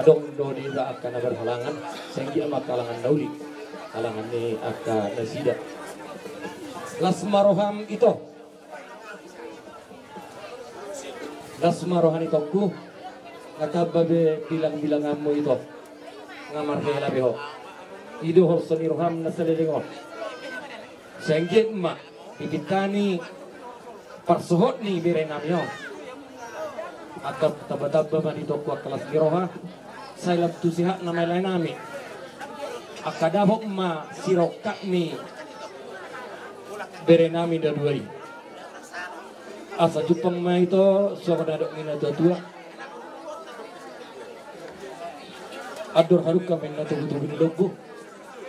Adong do di akan berhalangan sehingga amat kalangan dauli halangan ni akan nasida lasmaroham itu lasmarohan itu ku ngakababe bilang-bilanganmu itu ngamar hela beho idu horsoni roham nasalilingo sehingga emak bibitani parsuhot ni birenamyo atau taba-taba man itu kuat kelas giroha saya lap tu sihat nama lain nami akadabok ma sirokak mi berenami daduari asa jupang ma itu suara dadok mina tua ador haruka main tugu-tugu di logo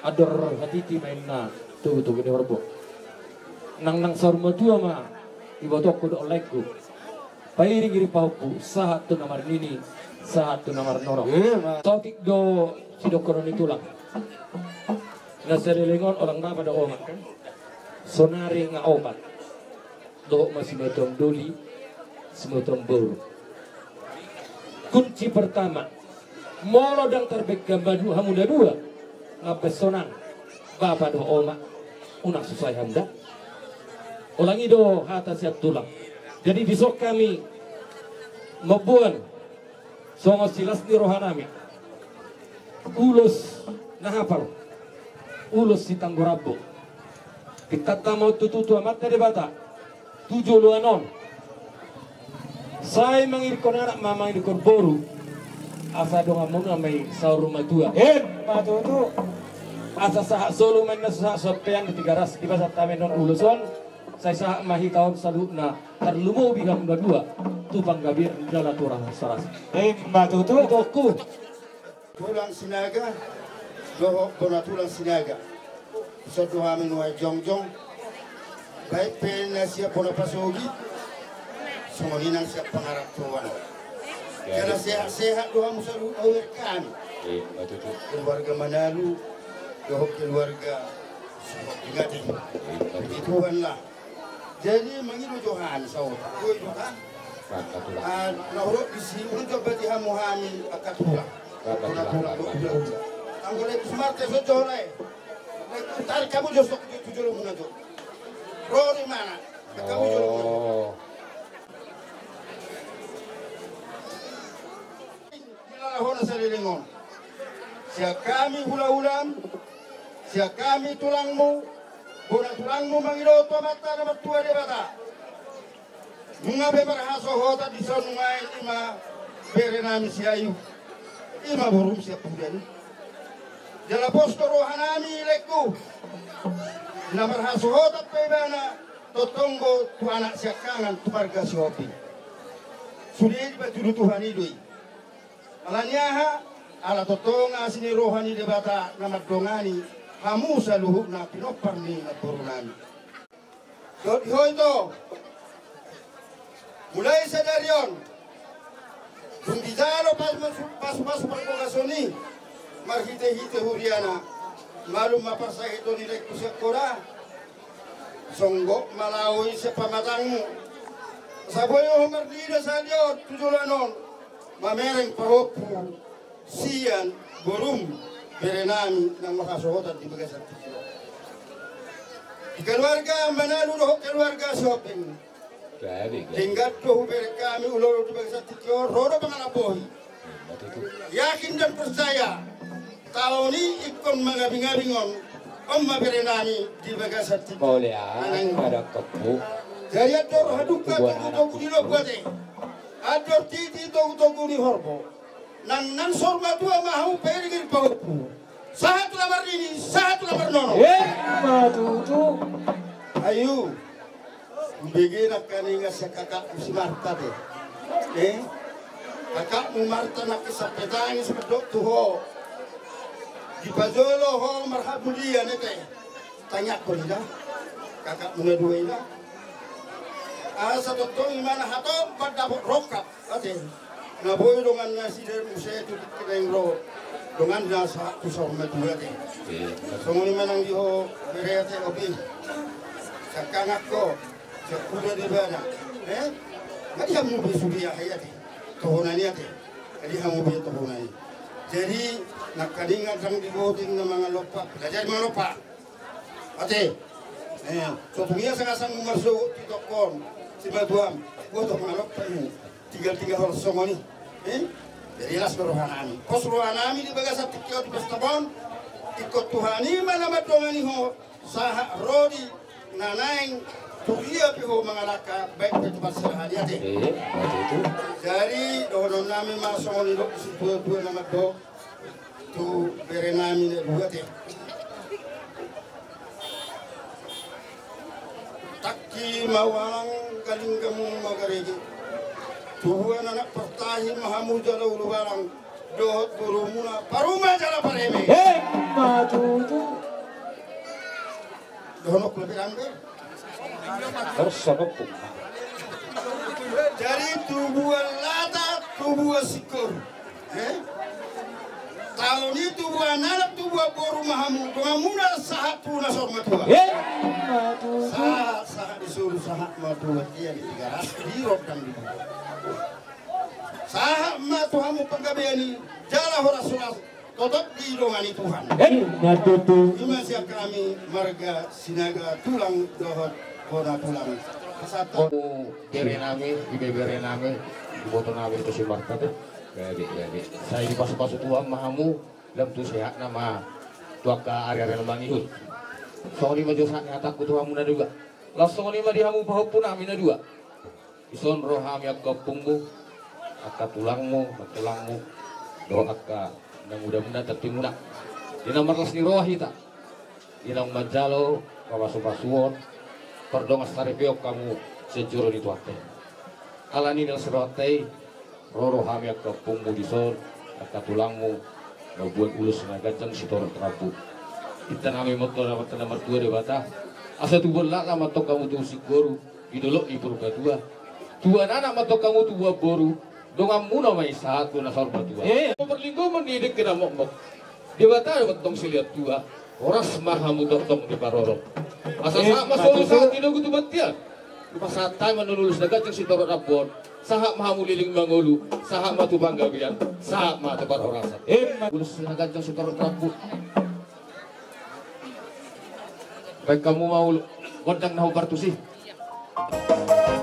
ador hatiti main tugu-tugu di horbo nang sarma tua ma ibotok kudu olehku pairi giri pauku sahat tu namar nini saat tu namar norok tokik do sidokoron itulah nasarilingon orang na pada omat kan sonari nga omat do masih betom doli semotom buru kunci pertama moro dang terbek gambadu hamuda dua ngapesonang bapa do omat unak sesuai hamda ulangi do hata siap tulang jadi besok kami membuat songo silas di rohanami ulus nahapal ulus si tanggorabo kita mau tututu amat dari bata 7 luanon saya mengirkon anak mama irkon boru asa dong amon amai saur rumah tua matutu asa sahak solo main nasuhak sopean di 3 ras di pasar tamen non uluson saya sahak mahi tahun salutna terlumu bigam dua tupang gabir dalam turang saras matutu toku tulang sinaga dohok bona tulang sinaga soto hamin wa jongjong baik pena siap bona pasogi semuanya siap pengarap tuan karena sehat-sehat doa musalu awet kami keluarga Manalu dohok keluarga ingati begituanlah jadi mengiru Johan saud oi Johan naurut di sini untuk berarti hamuhami akat pulang. Anggolek smart sejolai. Tarik kamu josok tujuh mengajuk. Rory mana? Kamu jolong. Bila hona salilingon. Siap kami hula-hulan. Siap kami tulangmu. Huna tulangmu mangiro mata nomor 2 di bata. Mengabe marhaso hota di sonungai ima berenami siayu ima borum siap pudani jala posto rohanami leku na marhaso hota pebana totongo tu anak siakangan tu marga siopi sudi batu Tuhan idui alaniaha ala totonga sini rohani debata nama dongani hamu saluhu na pinoparni na borunami dot hoito mulai sedarion Bundizalo pas perkongkasoni marhite-hite huriana malum mapasahito ni lekku sekora songgok malawi sepamatangmu saboyo mardida salio tujulanon mamereng pahopu sian borum berenami nang makasohotan di bagasan di keluarga Manalu doh keluarga shopping tingkat doh kami ulur di bagasan titior rodo pangalabohi yakin dan percaya tahun ini ikon mengabing-abingon Oma berenami di bagasan titior boleh ada kepu dari ador haduka togu di lobuate ador titi togu di horbo nan sorma dua mahu perigir paupu satu lamar ini satu lamar nono matutu ayo begini kani ngasih kakakku si Marta deh kakakmu Marta nak kesapetangi sepedok tuh di pajolo ho marhabu dia nete tanya ko nila kakakmu na dua ila sa totong mana hatom pada rokap ate na boy dongan nasi der musay tu kideng ro dongan nasa kusor na dua ate sumuni manang diho berete obi kakangak ko sa kuda di bana ngadi hamu bisubiya hayati tohonani ate Jadi kamu beto hunai. Jadi nakadingan kang diboting ng mga lopa. Belajar mga lopa. Ate. So tungiya sa kasang umarso tito kon. Si Baduam. Boto mga lopa mo. Tiga-tiga horsong ni. Jadi las rohan nami. Pos rohan nami di bagas sa tikyo di pastabon. Ikot tuhani malamat dongani ho. Saha rodi nanaing tuhiya piho mga laka baik itu pasal hadiah deh. Jadi donon nami masuk ni dok dua nama dok tu bere nami ni dua deh. Taki mawalang galing kamu magaregi. Tuhan anak pertahi mahamu jala ulubarang dohot burumuna paruma jala pareme. Matutu. Dohonok lebih angker. Terus sama pun. Dari tubuh lata, tubuh sikur. Tahun ini tubuh anak, tubuh boru mahamu. Mahamuna sahat puna sorma tua. Matutu. Sahat disuruh sahat matua dia di tiga ras di rokam di bawah. Sahat matuhamu penggabeani jala horasulas tetap di dongani Tuhan. Matutu. Ima siap kami marga sinaga tulang dohot kona tulang. Bere nami, bere nami, boto nami itu si Marta tuh. Jadi, saya di pasu-pasu tuang mahamu, dalam tu sehat nama tuaka area mangihut. Soalnya maju saat nyataku tuamu na juga. Langsung ni mah dihamu bahwa pun amin na juga. Ison roham yak kapungmu, akka tulangmu, doa akka na muda-muda tertimuna. Dina marlas ni roh hita. Dina majalo, kawasu-pasuon, perdongas taripeo kamu sejuru di tuate. Alani nil serote, roro hamyak ke pungmu disor, akka tulangmu, buat ulus na gajang si torong terapu. Kita nami motor dapat nomor 2 di bata. Asa tu bola nama tok kamu tu si goru, idolok ibu dua. Dua anak matok kamu tu buat boru, dongam muna mai satu nasar berdua. Perlinggo mendidik kena mok. Di bata betong siliat dua. Oras mahamu tong di parorok. Asa sama solo saat ini kutu batia. Pas saat time menulis dagat yang si torot rapor. Sahak mahamu liling mangolu, sahak matu banggabian, sahak matu parorasa. Ulus dagat yang si torot rapor. Baik kamu mau gondang nahu partu sih. Matutu.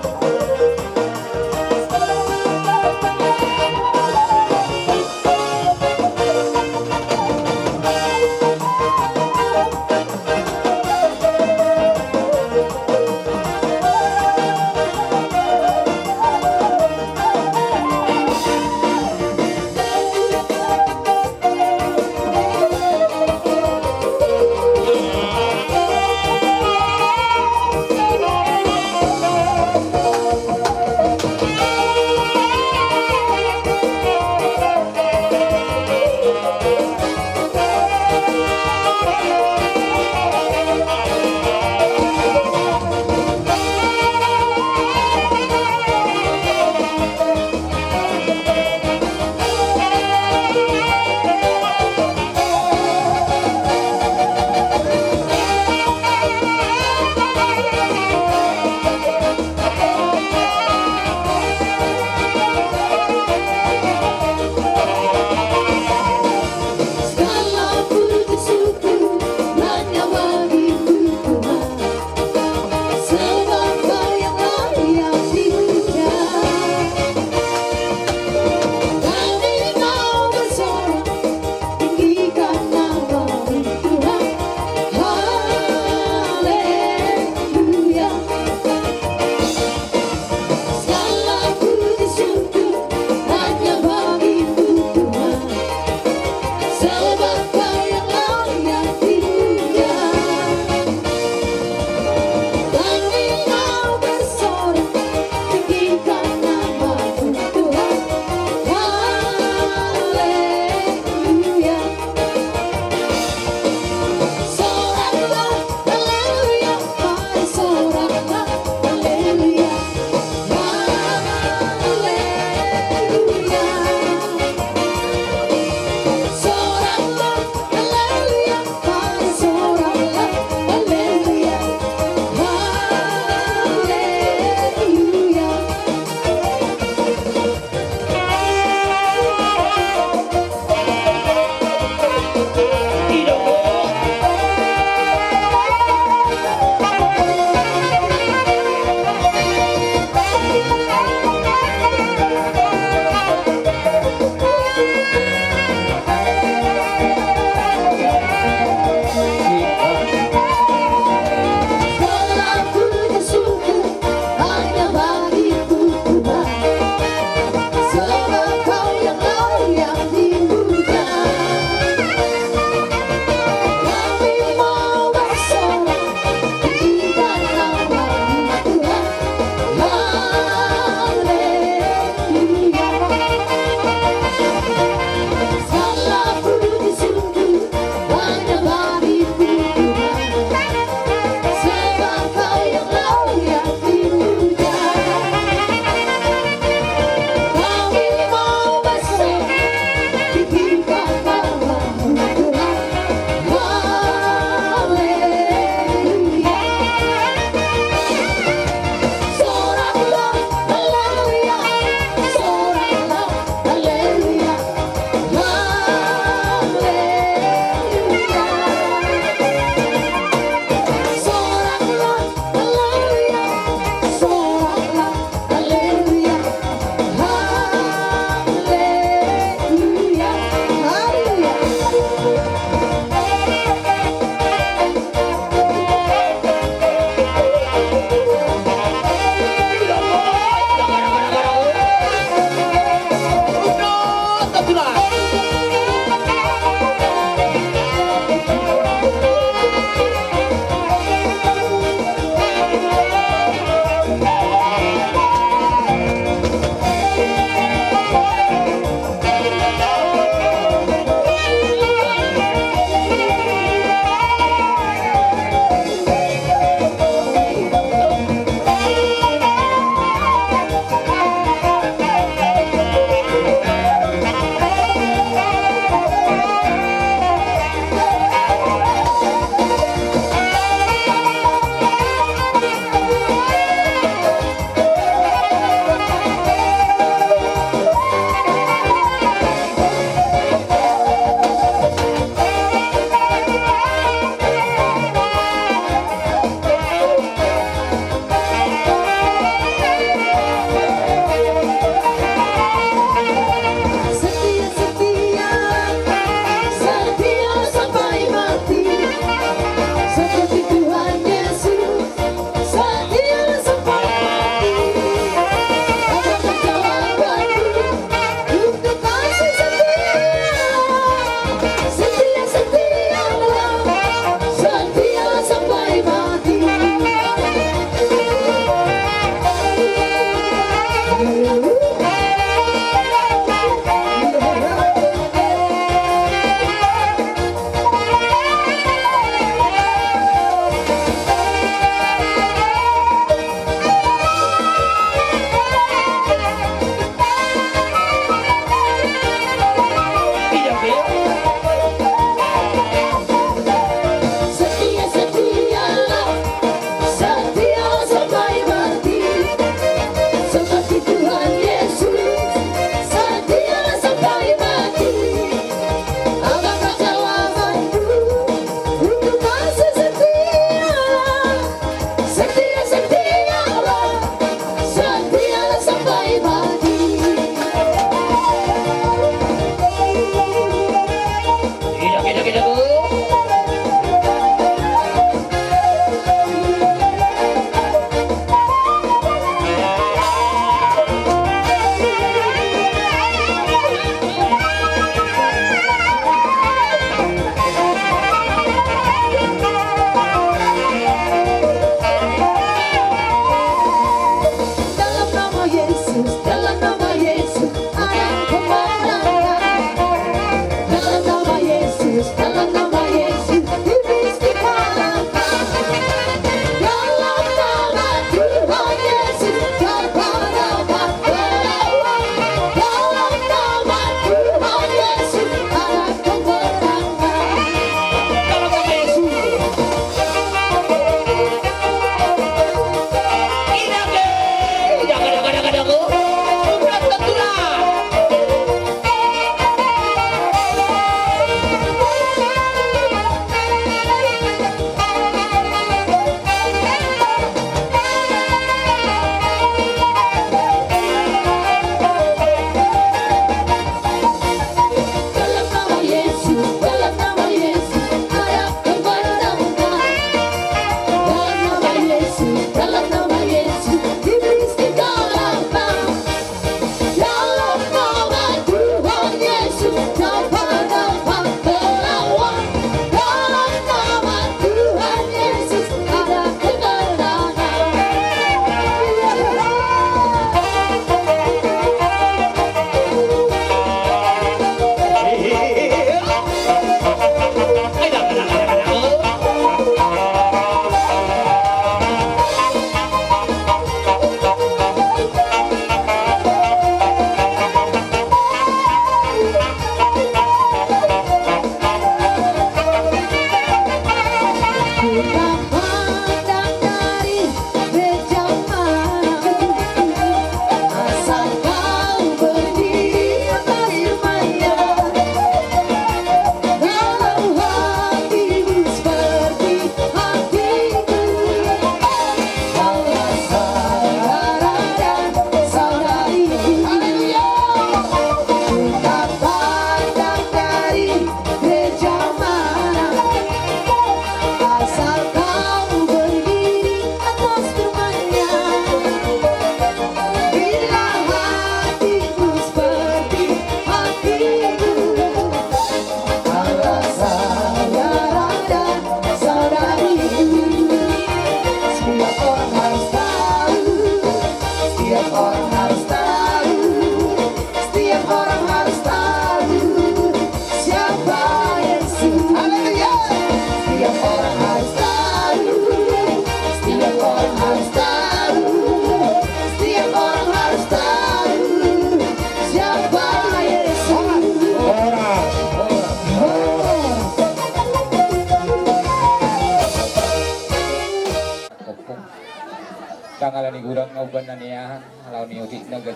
ngalan ni gurang ngauban na niya alaw ni uti naga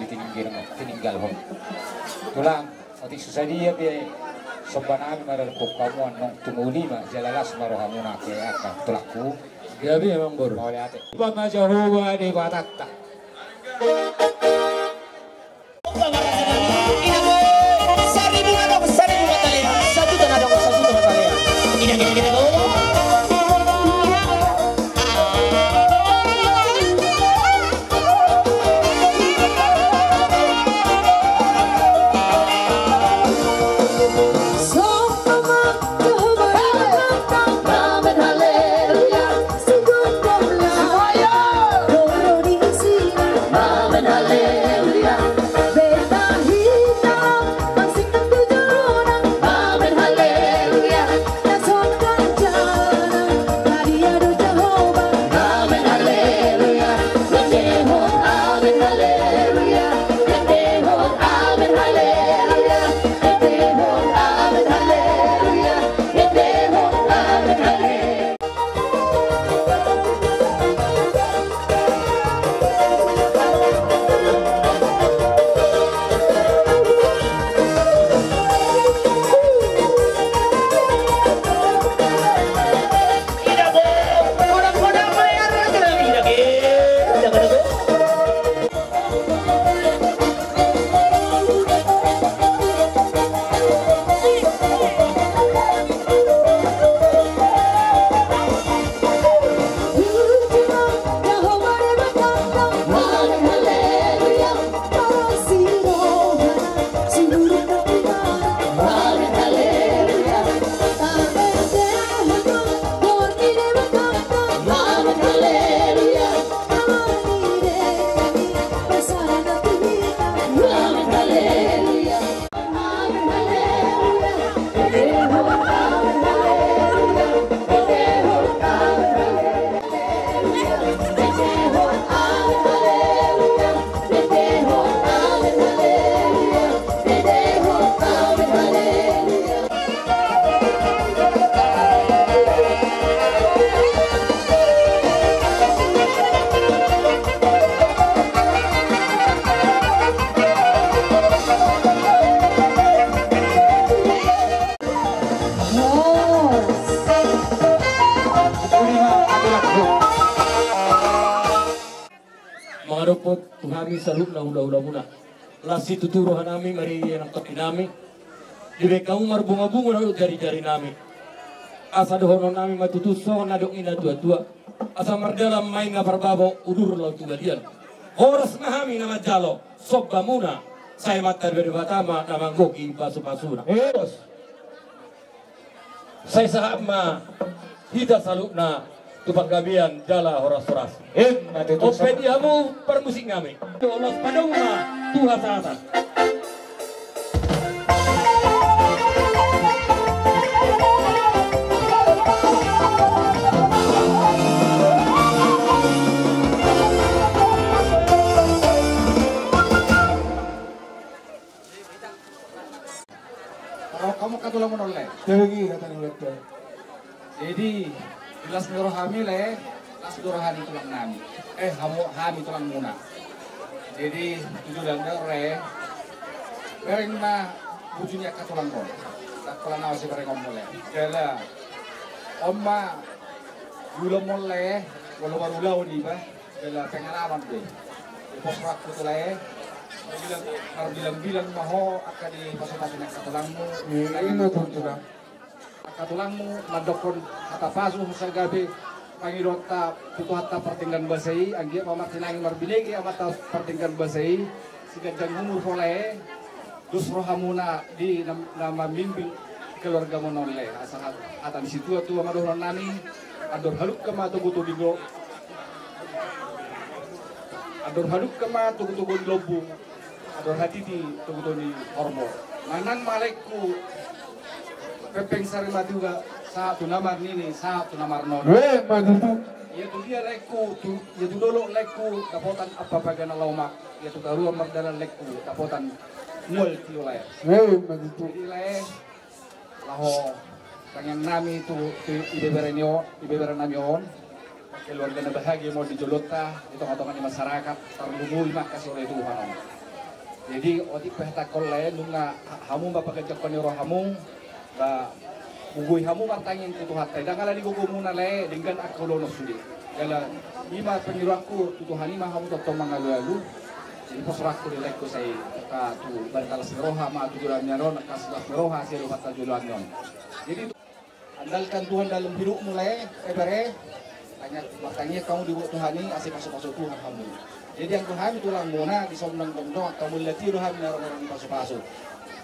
tininggal ho. Tulang uti susah dia be sobanami mararpok kamu nong tumuli ma jalalas marohamuna ke aka tulaku. Gabi emang bor. Oleh ate. Pama Jehovah di batatta. Mangarupot tuhami saluk na ula-ula muna. Lasi tuturuhan nami mari yang topi nami. Dibe kamu marbunga-bunga na jari-jari nami. Asa dohono nami matutuso na dong ina tua-tua. Asa mardalam may nga barbabo udur lau tugadian. Horas mahami na majalo sobba muna. Saya matar berbatama na manggogi pasu-pasuna. Eros. Saya sahab ma hita saluk na tupang gabian jala horas-horas. Matutuso. Opediamu permusik kami. Dolos padonga Tuhan saatan. Kalau kamu katulang mo nolay. Lagi kata ni betul. Jadi jelas niro hamil las durahan itu lang nami. Hami itu lang muna. Jadi tujuh lang dore. Pereng na bujunya katulang mo. Katulang na si pereng omole. Jala omma gula mole walau barulau di ba. Jala pengalaman deh. Posrak kutulay. Bilang-bilang maho akan di pasutasin ng katulangmu. Ini tuntunan. Katulangmu madokon kata pasu sa gabi pangirota putu hatta pertinggan basai anggi pamatinang marbinegi amata pertinggan basai sigandang humur pole dus rohamuna di nama bimbing keluarga monole asal atan situ tu amadohon nani ador haluk kama tugu digo ador haluk kama tugu di lobung ador hati di tugu di hormo manang malekku pepeng sari matuga sa tunamar nini sa tunamar non Matutu. ya tu dia leku tu ya tu dolo leku tapotan apa bagan laumak ya tu garu magdalan leku tapotan mul ti olay Matutu. jadi lay laho pengen nami tu ibeberen nami on keluarga na bahagia mau dijolota itong-itongan di masyarakat terlumui mak kasih oleh Tuhan. Jadi oti pehta kolle nunga hamu bapakajak koniro hamu ba bugui hamu matangin tutu hatai dangala di gugu muna le dengan akolono sudi. Kala lima pengiruanku tutu hanima hamu toto mangalu-alu. Jadi posraku di lekku saya ka tu bantalas roha ma tujulan nyaron kasih roha saya lupa tujulan nyon. Jadi andalkan Tuhan dalam hidupmu le ebere. Makanya kamu dibuat Tuhan ini asik masuk-masuk Tuhan kamu. Jadi yang Tuhan tulang muna di somnang dong kamu latih Tuhan orang-orang masuk-masuk.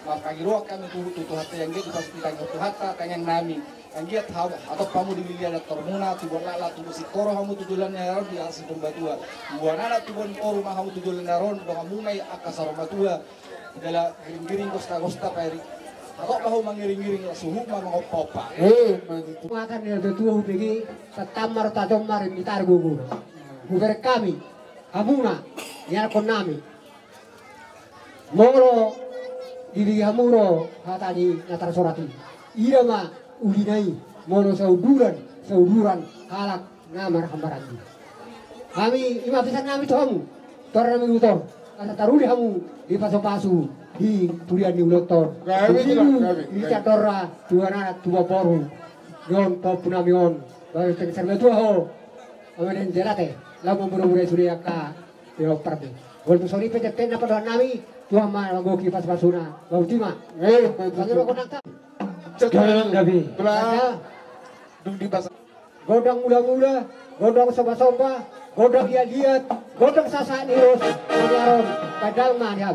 Maka giroak kami tuh hati yang dia di pasti tanya Tuhan tanya nami. Yang dia tahu atau kamu dibeli ada termuna tubuh lala tubuh si koro kamu tujuan nyaron di asik pembatua. Buan anak tubuh koro mah kamu tujuan nyaron dong kamu naik akas pembatua. Adalah giring-giring kosta-kosta peri. Ako bahu mangiring-giring suhu mah mengopopa. Makan ya betul pergi setamar tajam mari mitar gugu. Gugur kami, hamuna, ya konami. Moro diri hamuro hatani natar sorati. Iya mah ulinai moro sauduran halak ngamar hambarati. Kami ima bisa kami tuh torna mengutor. Asa taruli hamu di pasu-pasu. Di tulian di ulotor, di cadora dua anak dua poru, non popunamion, baru terserah dua ho, kemudian jelate, lalu buru-buru sudah ka diopter deh. Walaupun sorry pencet apa doa nami, Tuhan mah lagu kipas pasuna, bau tima, bagaimana kau nak? Jangan Gabi, godang mula-mula, godang soba-soba, godang lihat-lihat, godang sasak nirus, menyaron, kadang mah dia.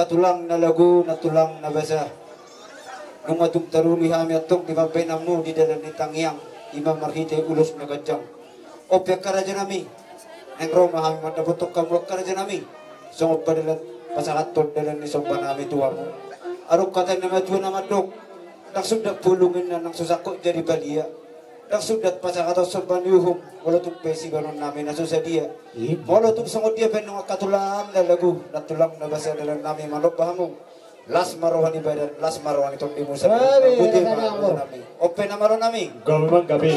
Katulang na lagu na tulang na basa. Nung atong taruli hami atong di mabenam no di dalam ni tangyang imam marhite ulos na gadyang. O pekaraja nami. Neng Roma hami madabutok kamu karaja nami. Sungod padalan pasakatod dalan ni somban nami tuwa mo. Arok kata na matuwa na madok. Nang sudah pulungin na nang susako jadi balia. sudat pasang atau sorban yuhum walaupun pesi banon namin nasusa dia walaupun sangot dia penong katulang na lagu natulang na basa dalam nami manok bahamu las marohan ibadat las marohan itu di musa putih nami open na maron nami Gawang gabi.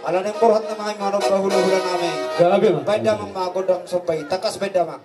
ala nang borhat na mga manok bahula-hula nami Gabi ma. beda mang magodang sabay takas beda mang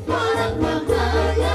Marang mahaya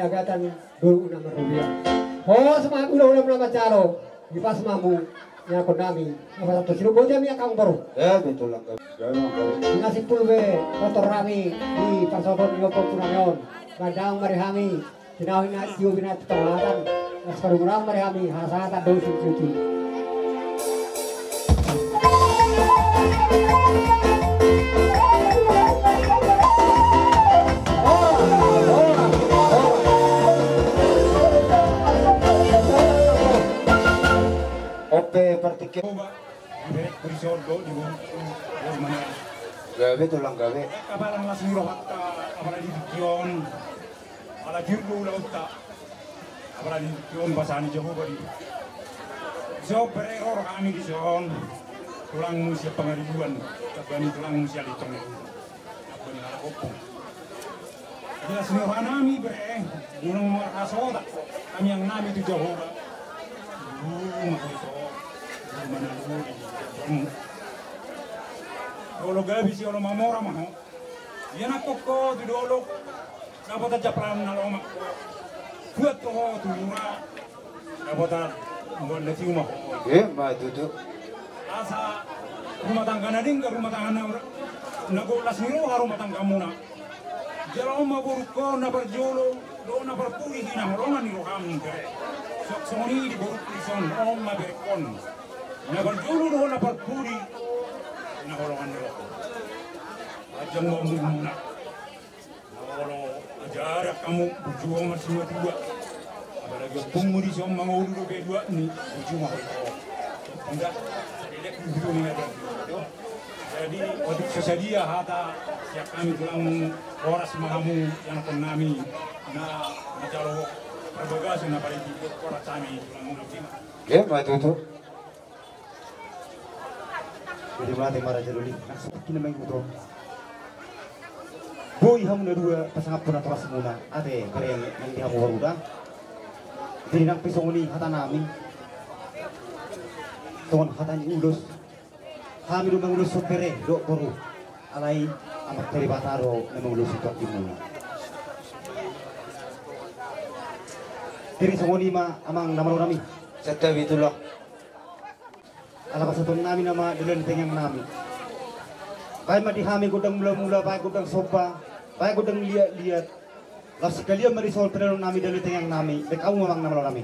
agatan dulu nama rupiah. Oh semangat udah nama calo di pas mamu yang konami apa satu siru boleh mi akang baru. Ya betul lah. Ngasih pulve motor rami di pasokon yopok kurangon. Badang marihami tinawin na tiyo binat pangatan. Nas parurang marihami hasata dosi cuci. Ope partikel. Gawe tulang gawe. Kapalang lasing rohat ka, kapala di dikion, ala girlo lauta, kapala di dikion basani Jehovah di. So bereror kami di son, tulang musia pengaribuan, kabani tulang musia litong. Kabani ala kopong. Bila semua nami bre, gunung marasoda, kami yang nami itu Jehovah. Mana Dolo gabi si olo mamora maho. Yan ako ko di dolo. Dapat aja pram na loma. Kuat to tu lura. Dapat ngol leti uma. Ma dudu. Asa rumah tangga na ding rumah tangga na nagolas ni ro rumah tangga muna. Jalo mabur ko na berjolo do na berpuri hina rolongan ni roham ke. Sok soni di buruk prison on maberkon. Na berjolo do na berpuri na rolongan ni roham. Ajang mau muna. Kalau ajar kamu berjuang semua dua. Apalagi pengmudi som mangulu do kedua ni berjuang itu. Enggak, tidak begitu ni ada. Jadi waktu sesadia hata siap kami pulang oras mahamu yang konami na macaro perbagas na paling di oras kami pulang nanti. Ma dudu. Jadi mati marah jeruli. Langsung kini main kudo. Boy hamu na dua pasangan pun atau semula. Ade kalian yang di hamu waruda. Jadi nang pisau ni hata nami. Tuan hatanya ulus. Kami lu mengulus sopere dok baru. Alai amat dari bataro mengulus itu timuna. Diri songoni ma amang nama nami. Seta bitullah. Ala pasatun nami nama dulen tengang nami. Pai mati hami gudang mula-mula pai gudang sopa, pai gudang liat-liat. Lah sekalian merisol penelong nami dulen tengang nami. Bek kamu amang nama nami.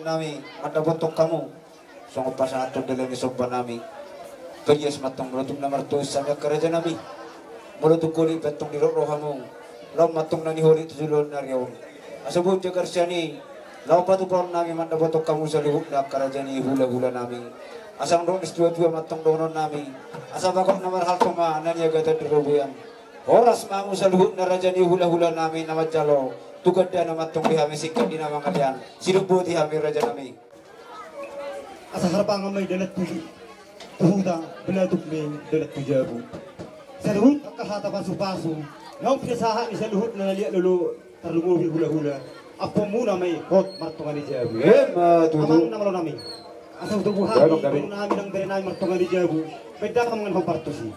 nami mata bontok kamu songo pasato dalani sobban nami Kayas matong melutung na martus sa kerajaan nami melutung kuli betong di rohamu lam matong na ni hori tujulon na riyaw asabot jagar siyani lau patukon nami manda botok kamu sa lihuk na kerajaan ni hula-hula nami asang dong istua-tua matong donon nami asa bakok na marhal kuma nanya gata dirobuyan oras mamu sa lihuk na raja ni hula-hula nami na majalo tukad na matong dihami sikat di namang kalian sinubo dihami raja nami asa harapang may dalat tuji tuhuda belatuk me dalat tujabu sa lihuk kakahatapan supasu naong pinasahan ni sa lihuk na naliak lulu terlungu hula-hula apa muna may hot martongan di jabu amang namalo nami asal tubuhan kung namin ang bere namin martongan di jabu beda ka mga pampartusi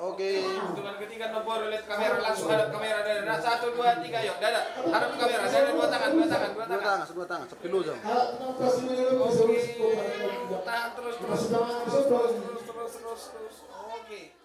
Oke. Teman ketiga nomor lihat kamera langsung hadap kamera dada 1 2 3 yuk dada hadap kamera dada dua tangan sepilu jam. Oke. Tahan terus. Oke.